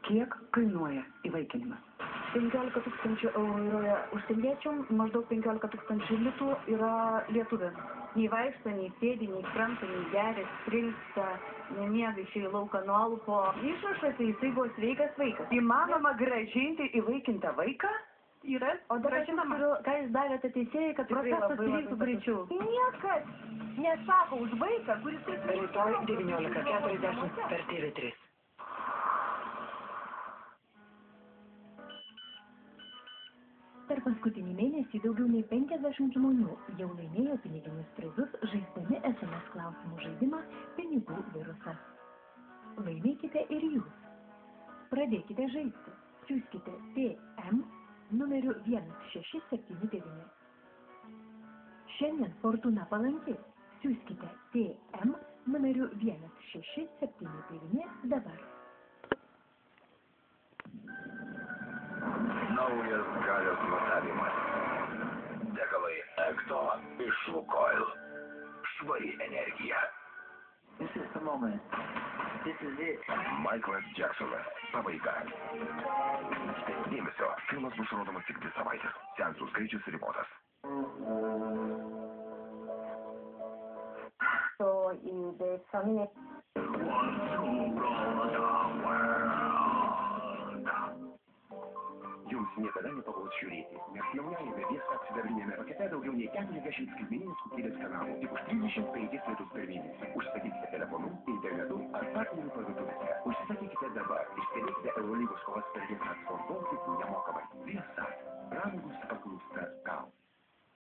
Kiek kainuoja įvaikinimas? 15 000 eurų yra užsieniečiam, maždaug 15 000 litų yra lietuviam. Nei vaikšto, nei sėdi, nei kranta, nei geria, strilsta, nemiega išėjo į lauką nuo alpo. Išrašuose jisai buvo sveikas vaikas. Įmanoma grąžinti įvaikintą vaiką? Yra. O dabar žiūriu, ką jūs davėte teisėjai, kad procesas vyktų greičiau. Niekas nesako už vaiką, kuris taip... Rytoj 19:40 per TV3. Per paskutinį mėnesį daugiau nei 50 žmonių jau laimėjo piniginius prizus žaisdami SMS klausimų žaidimą Pinigų virusas. Laimėkite ir jūs. Pradėkite žaisti. Siųskite PM numeriu 1679. Šiandien fortuna palanki. Siųskite PM numeriu 1679 dabar. Naujas galios matavimas. Degalai Ekto iš Lukoil. Švari energija. This is the moment. This is it. Michaelas Jacksonas. Pabaiga. Dėmesio. Filmas bus rodomas tik 2 savaitės. Seansų skaičius ribotas. So in the family... Jums niekada nepavos žiūrėti, nes naujajame Vieskat sidabrinėme pakete daugiau nei 40 skaitmeninės kokybės kanalų, tik už 35 litus per mėnesį. Užsakykite telefonu, internetu ar partnerių parduotuvėse. Užsakykite dabar ir stebėkite Eurolygos kovas per Vieskat Sport Baltic nemokamai. Vieskat.